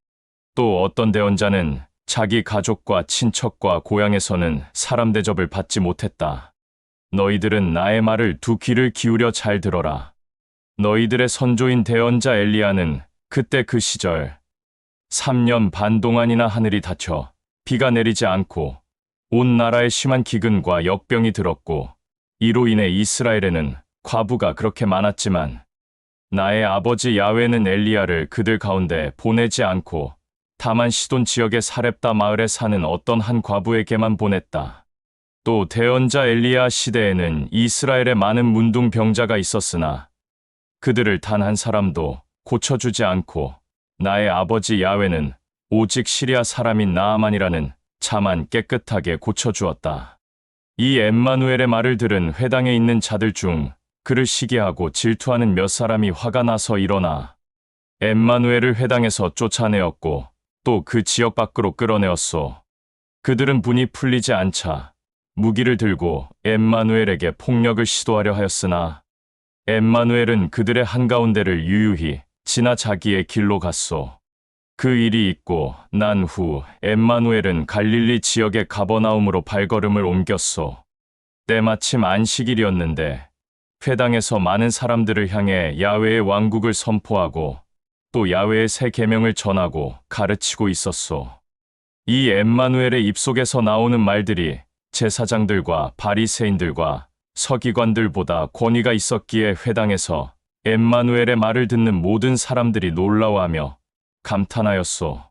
또 어떤 대언자는 자기 가족과 친척과 고향에서는 사람 대접을 받지 못했다. 너희들은 나의 말을 두 귀를 기울여 잘 들어라. 너희들의 선조인 대언자 엘리야는 그때 그 시절 3년 반 동안이나 하늘이 닫혀 비가 내리지 않고 온 나라에 심한 기근과 역병이 들었고 이로 인해 이스라엘에는 과부가 그렇게 많았지만 나의 아버지 야훼는 엘리야를 그들 가운데 보내지 않고 다만 시돈 지역의 사렙다 마을에 사는 어떤 한 과부에게만 보냈다. 또 대언자 엘리야 시대에는 이스라엘에 많은 문둥병자가 있었으나 그들을 단 한 사람도 고쳐주지 않고 나의 아버지 야훼는 오직 시리아 사람인 나아만이라는 자만 깨끗하게 고쳐주었다. 이 엠마누엘의 말을 들은 회당에 있는 자들 중 그를 시기하고 질투하는 몇 사람이 화가 나서 일어나 엠마누엘을 회당에서 쫓아내었고 또 그 지역 밖으로 끌어내었소. 그들은 분이 풀리지 않자 무기를 들고 엠마누엘에게 폭력을 시도하려 하였으나 엠마누엘은 그들의 한가운데를 유유히 지나 자기의 길로 갔소. 그 일이 있고 난 후 엠마누엘은 갈릴리 지역의 가버나움으로 발걸음을 옮겼소. 때마침 안식일이었는데 회당에서 많은 사람들을 향해 야훼의 왕국을 선포하고 또 야훼의 새 계명을 전하고 가르치고 있었소. 이 엠마누엘의 입속에서 나오는 말들이 제사장들과 바리새인들과 서기관들보다 권위가 있었기에 회당에서 엠마누엘의 말을 듣는 모든 사람들이 놀라워하며 감탄하였소.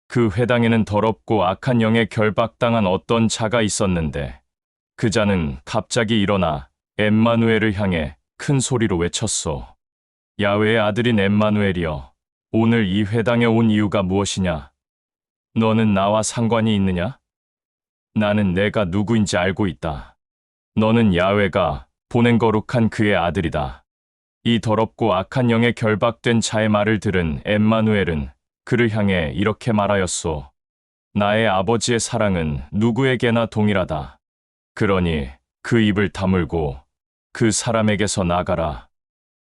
그 회당에는 더럽고 악한 영에 결박당한 어떤 자가 있었는데 그 자는 갑자기 일어나 엠마누엘을 향해 큰 소리로 외쳤소. 야훼의 아들인 엠마누엘이여, 오늘 이 회당에 온 이유가 무엇이냐? 너는 나와 상관이 있느냐? 나는 내가 누구인지 알고 있다. 너는 야훼가 보낸 거룩한 그의 아들이다. 이 더럽고 악한 영에 결박된 자의 말을 들은 엠마누엘은 그를 향해 이렇게 말하였소. 나의 아버지의 사랑은 누구에게나 동일하다. 그러니 그 입을 다물고 그 사람에게서 나가라.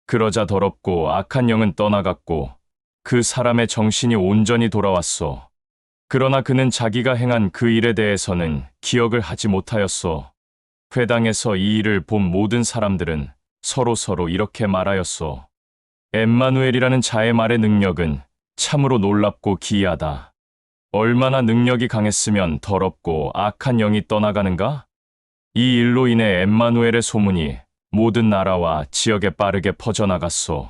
그러자 더럽고 악한 영은 떠나갔고 그 사람의 정신이 온전히 돌아왔소. 그러나 그는 자기가 행한 그 일에 대해서는 기억을 하지 못하였소. 회당에서 이 일을 본 모든 사람들은 서로 이렇게 말하였소. 엠마누엘이라는 자의 말의 능력은 참으로 놀랍고 기이하다. 얼마나 능력이 강했으면 더럽고 악한 영이 떠나가는가? 이 일로 인해 엠마누엘의 소문이 모든 나라와 지역에 빠르게 퍼져나갔소.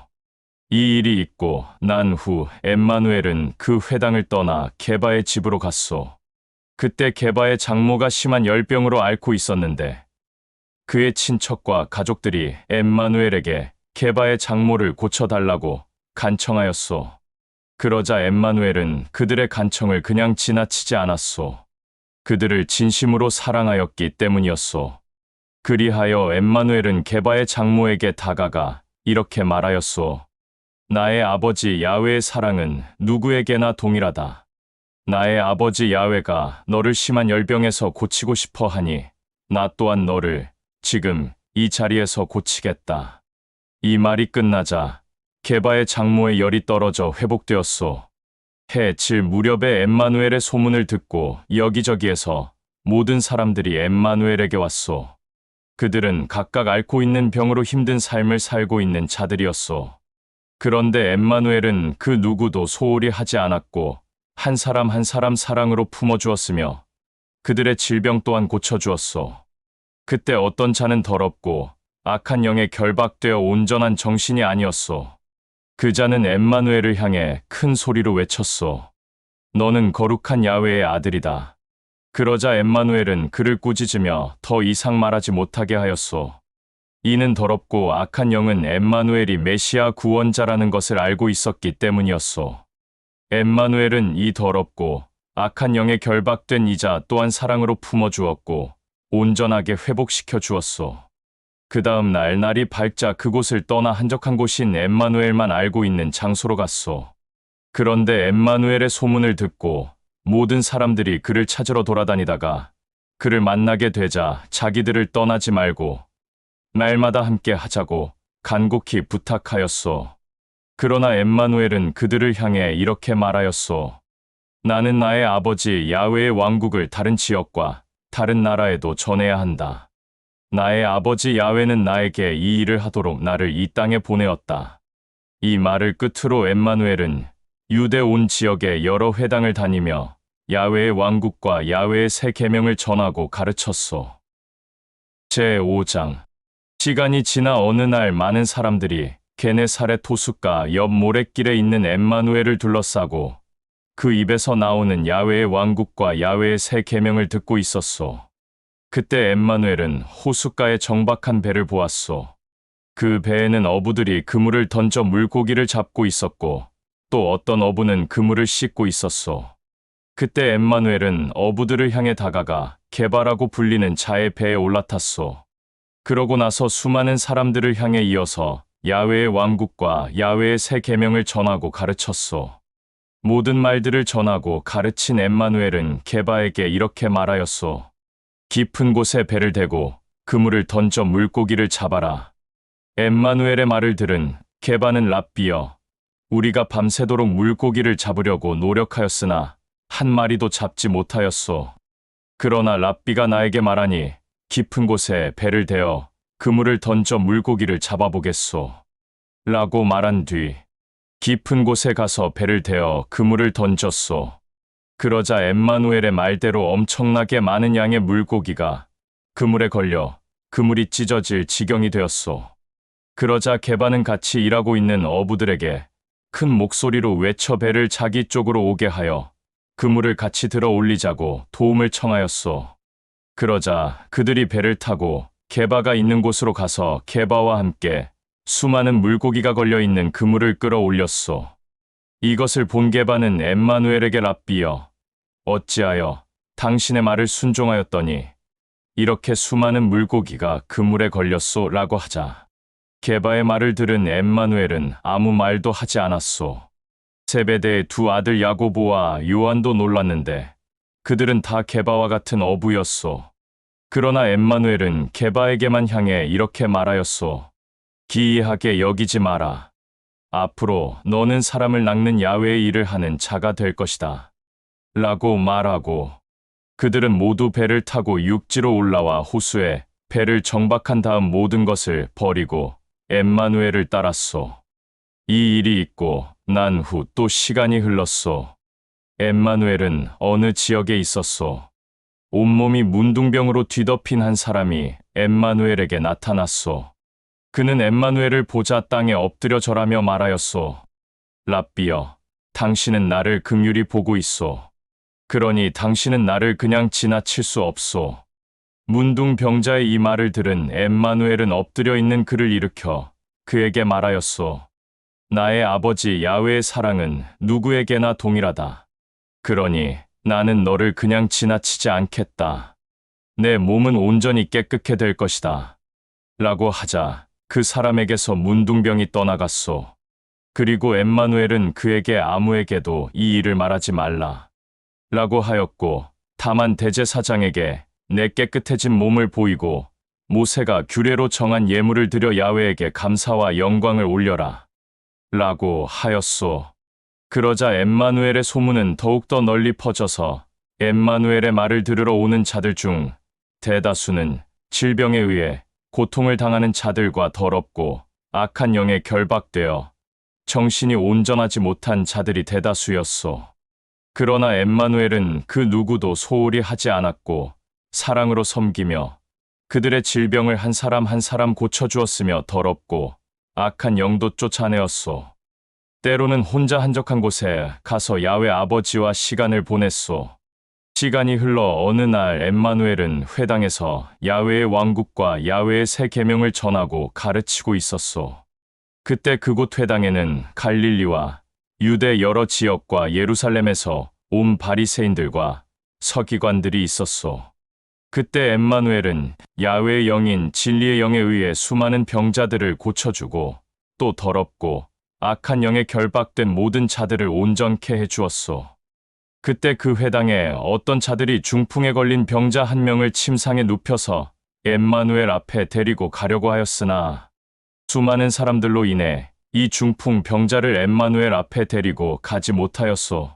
이 일이 있고 난 후 엠마누엘은 그 회당을 떠나 게바의 집으로 갔소. 그때 게바의 장모가 심한 열병으로 앓고 있었는데 그의 친척과 가족들이 엠마누엘에게 게바의 장모를 고쳐달라고 간청하였소. 그러자 엠마누엘은 그들의 간청을 그냥 지나치지 않았소. 그들을 진심으로 사랑하였기 때문이었소. 그리하여 엠마누엘은 게바의 장모에게 다가가 이렇게 말하였소. 나의 아버지 야훼의 사랑은 누구에게나 동일하다. 나의 아버지 야훼가 너를 심한 열병에서 고치고 싶어 하니 나 또한 너를 지금 이 자리에서 고치겠다. 이 말이 끝나자 게바의 장모의 열이 떨어져 회복되었소. 해 질 무렵에 엠마누엘의 소문을 듣고 여기저기에서 모든 사람들이 엠마누엘에게 왔소. 그들은 각각 앓고 있는 병으로 힘든 삶을 살고 있는 자들이었소. 그런데 엠마누엘은 그 누구도 소홀히 하지 않았고 한 사람 한 사람 사랑으로 품어주었으며 그들의 질병 또한 고쳐주었소. 그때 어떤 자는 더럽고 악한 영에 결박되어 온전한 정신이 아니었소. 그 자는 엠마누엘을 향해 큰 소리로 외쳤소. 너는 거룩한 야훼의 아들이다. 그러자 엠마누엘은 그를 꾸짖으며 더 이상 말하지 못하게 하였소. 이는 더럽고 악한 영은 엠마누엘이 메시아 구원자라는 것을 알고 있었기 때문이었소. 엠마누엘은 이 더럽고 악한 영에 결박된 이자 또한 사랑으로 품어주었고 온전하게 회복시켜 주었소. 그 다음 날 날이 밝자 그곳을 떠나 한적한 곳인 엠마누엘만 알고 있는 장소로 갔소. 그런데 엠마누엘의 소문을 듣고 모든 사람들이 그를 찾으러 돌아다니다가 그를 만나게 되자 자기들을 떠나지 말고 날마다 함께 하자고 간곡히 부탁하였소. 그러나 엠마누엘은 그들을 향해 이렇게 말하였소. 나는 나의 아버지 야훼의 왕국을 다른 지역과 다른 나라에도 전해야 한다. 나의 아버지 야훼는 나에게 이 일을 하도록 나를 이 땅에 보내었다. 이 말을 끝으로 엠마누엘은 유대 온 지역의 여러 회당을 다니며 야훼의 왕국과 야훼의 새 계명을 전하고 가르쳤소. 제5장 시간이 지나 어느 날 많은 사람들이 게네사렛 호숫가 옆 모랫길에 있는 엠마누엘을 둘러싸고 그 입에서 나오는 야훼의 왕국과 야훼의 새 계명을 듣고 있었소. 그때 엠마누엘은 호숫가에 정박한 배를 보았소. 그 배에는 어부들이 그물을 던져 물고기를 잡고 있었고 또 어떤 어부는 그물을 씻고 있었소. 그때 엠마누엘은 어부들을 향해 다가가 게바라고 불리는 자의 배에 올라탔소. 그러고 나서 수많은 사람들을 향해 이어서 야훼의 왕국과 야훼의 새 계명을 전하고 가르쳤소. 모든 말들을 전하고 가르친 엠마누엘은 게바에게 이렇게 말하였소. 깊은 곳에 배를 대고 그물을 던져 물고기를 잡아라. 엠마누엘의 말을 들은 게바는 랍비여, 우리가 밤새도록 물고기를 잡으려고 노력하였으나 한 마리도 잡지 못하였소. 그러나 랍비가 나에게 말하니 깊은 곳에 배를 대어 그물을 던져 물고기를 잡아보겠소. 라고 말한 뒤 깊은 곳에 가서 배를 대어 그물을 던졌소. 그러자 엠마누엘의 말대로 엄청나게 많은 양의 물고기가 그물에 걸려 그물이 찢어질 지경이 되었소. 그러자 게바는 같이 일하고 있는 어부들에게 큰 목소리로 외쳐 배를 자기 쪽으로 오게 하여 그물을 같이 들어 올리자고 도움을 청하였소. 그러자 그들이 배를 타고 게바가 있는 곳으로 가서 게바와 함께 수많은 물고기가 걸려있는 그물을 끌어올렸소. 이것을 본 게바는 엠마누엘에게 랍비여, 어찌하여 당신의 말을 순종하였더니 이렇게 수많은 물고기가 그물에 걸렸소? 라고 하자 게바의 말을 들은 엠마누엘은 아무 말도 하지 않았소. 세베대의 두 아들 야고보와 요한도 놀랐는데 그들은 다 게바와 같은 어부였소. 그러나 엠마누엘은 게바에게만 향해 이렇게 말하였소. 기이하게 여기지 마라. 앞으로 너는 사람을 낚는 야훼의 일을 하는 자가 될 것이다. 라고 말하고 그들은 모두 배를 타고 육지로 올라와 호수에 배를 정박한 다음 모든 것을 버리고 엠마누엘을 따랐소. 이 일이 있고 난 후 또 시간이 흘렀소. 엠마누엘은 어느 지역에 있었소. 온몸이 문둥병으로 뒤덮인 한 사람이 엠마누엘에게 나타났소. 그는 엠마누엘을 보자 땅에 엎드려 절하며 말하였소. 랍비여, 당신은 나를 긍휼히 보고 있소. 그러니 당신은 나를 그냥 지나칠 수 없소. 문둥병자의 이 말을 들은 엠마누엘은 엎드려 있는 그를 일으켜 그에게 말하였소. 나의 아버지 야훼의 사랑은 누구에게나 동일하다. 그러니 나는 너를 그냥 지나치지 않겠다. 내 몸은 온전히 깨끗게 될 것이다. 라고 하자 그 사람에게서 문둥병이 떠나갔소. 그리고 엠마누엘은 그에게 아무에게도 이 일을 말하지 말라. 라고 하였고 다만 대제사장에게 내 깨끗해진 몸을 보이고 모세가 규례로 정한 예물을 드려 야훼에게 감사와 영광을 올려라. 라고 하였소. 그러자 엠마누엘의 소문은 더욱더 널리 퍼져서 엠마누엘의 말을 들으러 오는 자들 중 대다수는 질병에 의해 고통을 당하는 자들과 더럽고 악한 영에 결박되어 정신이 온전하지 못한 자들이 대다수였소. 그러나 엠마누엘은 그 누구도 소홀히 하지 않았고 사랑으로 섬기며 그들의 질병을 한 사람 한 사람 고쳐주었으며 더럽고 악한 영도 쫓아내었소. 때로는 혼자 한적한 곳에 가서 야훼 아버지와 시간을 보냈소. 시간이 흘러 어느 날 엠마누엘은 회당에서 야훼의 왕국과 야훼의 새 계명을 전하고 가르치고 있었소. 그때 그곳 회당에는 갈릴리와 유대 여러 지역과 예루살렘에서 온 바리새인들과 서기관들이 있었소. 그때 엠마누엘은 야훼의 영인 진리의 영에 의해 수많은 병자들을 고쳐주고 또 더럽고 악한 영에 결박된 모든 자들을 온전케 해주었소. 그때 그 회당에 어떤 자들이 중풍에 걸린 병자 한 명을 침상에 눕혀서 엠마누엘 앞에 데리고 가려고 하였으나 수많은 사람들로 인해 이 중풍 병자를 엠마누엘 앞에 데리고 가지 못하였소.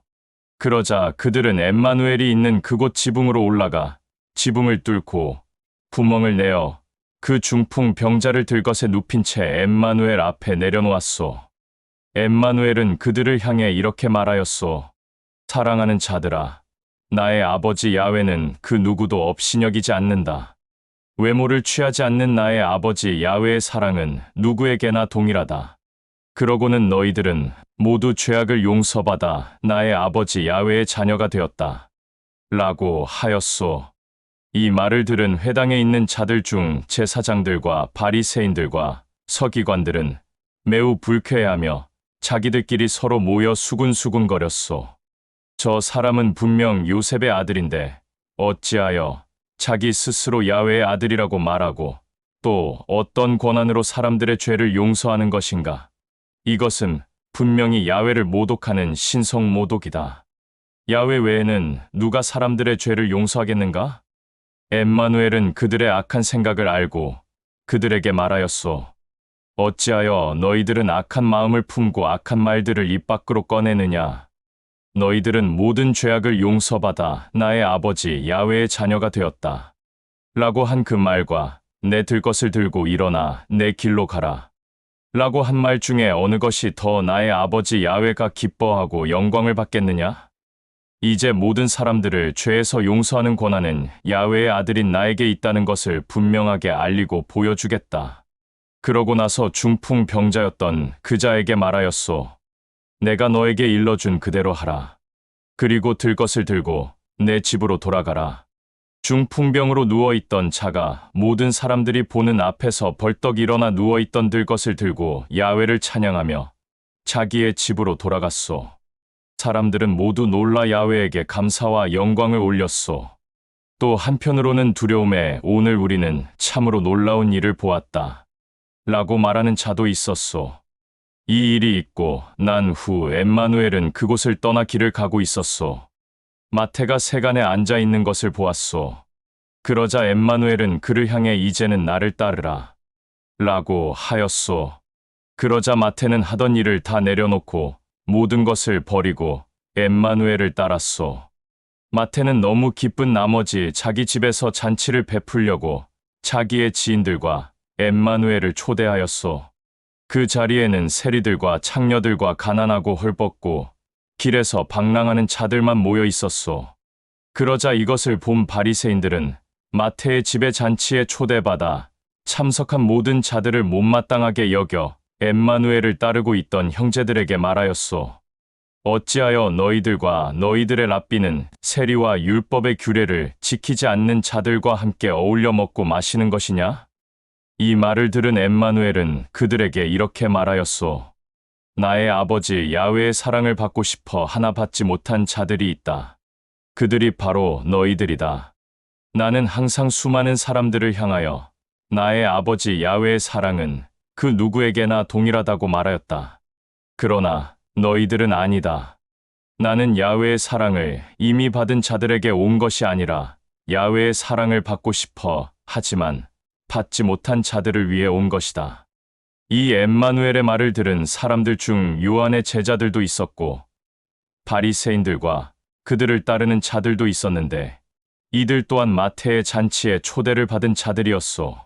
그러자 그들은 엠마누엘이 있는 그곳 지붕으로 올라가 지붕을 뚫고 구멍을 내어 그 중풍 병자를 들것에 눕힌 채 엠마누엘 앞에 내려놓았소. 엠마누엘은 그들을 향해 이렇게 말하였소. 사랑하는 자들아, 나의 아버지 야훼는 그 누구도 업신여기지 않는다. 외모를 취하지 않는 나의 아버지 야훼의 사랑은 누구에게나 동일하다. 그러고는 너희들은 모두 죄악을 용서받아 나의 아버지 야훼의 자녀가 되었다. 라고 하였소. 이 말을 들은 회당에 있는 자들 중 제사장들과 바리새인들과 서기관들은 매우 불쾌해하며 자기들끼리 서로 모여 수군수군거렸소. 저 사람은 분명 요셉의 아들인데 어찌하여 자기 스스로 야훼의 아들이라고 말하고 또 어떤 권한으로 사람들의 죄를 용서하는 것인가? 이것은 분명히 야훼를 모독하는 신성모독이다. 야훼 외에는 누가 사람들의 죄를 용서하겠는가? 엠마누엘은 그들의 악한 생각을 알고 그들에게 말하였소. 어찌하여 너희들은 악한 마음을 품고 악한 말들을 입 밖으로 꺼내느냐? 너희들은 모든 죄악을 용서받아 나의 아버지 야훼의 자녀가 되었다. 라고 한 그 말과 내 들 것을 들고 일어나 내 길로 가라. 라고 한 말 중에 어느 것이 더 나의 아버지 야훼가 기뻐하고 영광을 받겠느냐? 이제 모든 사람들을 죄에서 용서하는 권한은 야훼의 아들인 나에게 있다는 것을 분명하게 알리고 보여주겠다. 그러고 나서 중풍 병자였던 그 자에게 말하였소. 내가 너에게 일러준 그대로 하라. 그리고 들 것을 들고 내 집으로 돌아가라. 중풍병으로 누워있던 자가 모든 사람들이 보는 앞에서 벌떡 일어나 누워있던 들 것을 들고 야훼를 찬양하며 자기의 집으로 돌아갔소. 사람들은 모두 놀라 야훼에게 감사와 영광을 올렸소. 또 한편으로는 두려움에 오늘 우리는 참으로 놀라운 일을 보았다. 라고 말하는 자도 있었소. 이 일이 있고 난 후 엠마누엘은 그곳을 떠나 길을 가고 있었소. 마태가 세간에 앉아 있는 것을 보았소. 그러자 엠마누엘은 그를 향해 이제는 나를 따르라. 라고 하였소. 그러자 마태는 하던 일을 다 내려놓고 모든 것을 버리고 엠마누엘을 따랐소. 마태는 너무 기쁜 나머지 자기 집에서 잔치를 베풀려고 자기의 지인들과 엠마누엘을 초대하였소. 그 자리에는 세리들과 창녀들과 가난하고 헐벗고 길에서 방랑하는 자들만 모여 있었소. 그러자 이것을 본 바리새인들은 마태의 집의 잔치에 초대받아 참석한 모든 자들을 못마땅하게 여겨 엠마누엘을 따르고 있던 형제들에게 말하였소. 어찌하여 너희들과 너희들의 랍비는 세리와 율법의 규례를 지키지 않는 자들과 함께 어울려 먹고 마시는 것이냐? 이 말을 들은 엠마누엘은 그들에게 이렇게 말하였소. 나의 아버지 야훼의 사랑을 받고 싶어 하나 받지 못한 자들이 있다. 그들이 바로 너희들이다. 나는 항상 수많은 사람들을 향하여 나의 아버지 야훼의 사랑은 그 누구에게나 동일하다고 말하였다. 그러나 너희들은 아니다. 나는 야훼의 사랑을 이미 받은 자들에게 온 것이 아니라 야훼의 사랑을 받고 싶어 하지만 받지 못한 자들을 위해 온 것이다. 이 엠마누엘의 말을 들은 사람들 중 요한의 제자들도 있었고 바리새인들과 그들을 따르는 자들도 있었는데 이들 또한 마태의 잔치에 초대를 받은 자들이었소.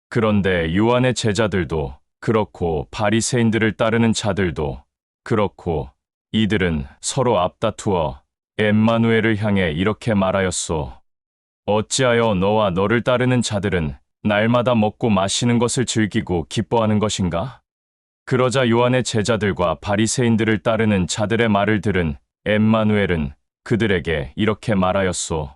그런데 요한의 제자들도 그렇고 바리새인들을 따르는 자들도 그렇고 이들은 서로 앞다투어 엠마누엘을 향해 이렇게 말하였소. 어찌하여 너와 너를 따르는 자들은 날마다 먹고 마시는 것을 즐기고 기뻐하는 것인가? 그러자 요한의 제자들과 바리새인들을 따르는 자들의 말을 들은 엠마누엘은 그들에게 이렇게 말하였소.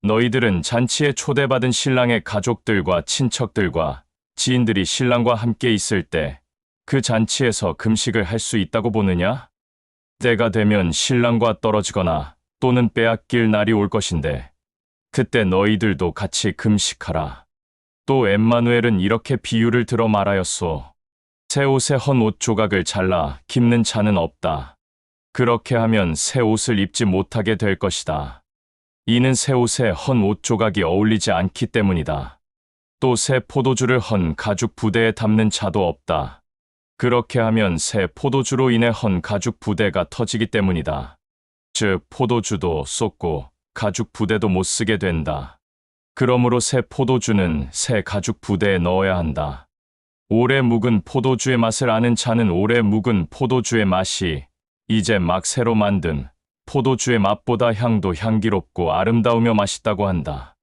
너희들은 잔치에 초대받은 신랑의 가족들과 친척들과 지인들이 신랑과 함께 있을 때 그 잔치에서 금식을 할 수 있다고 보느냐? 때가 되면 신랑과 떨어지거나 또는 빼앗길 날이 올 것인데 그때 너희들도 같이 금식하라. 또 엠마누엘은 이렇게 비유를 들어 말하였소. 새 옷에 헌 옷 조각을 잘라 깁는 자는 없다. 그렇게 하면 새 옷을 입지 못하게 될 것이다. 이는 새 옷에 헌 옷 조각이 어울리지 않기 때문이다. 또 새 포도주를 헌 가죽 부대에 담는 자도 없다. 그렇게 하면 새 포도주로 인해 헌 가죽 부대가 터지기 때문이다. 즉 포도주도 쏟고 가죽 부대도 못 쓰게 된다. 그러므로 새 포도주는 새 가죽 부대에 넣어야 한다. 오래 묵은 포도주의 맛을 아는 자는 오래 묵은 포도주의 맛이 이제 막 새로 만든 포도주의 맛보다 향도 향기롭고 아름다우며 맛있다고 한다.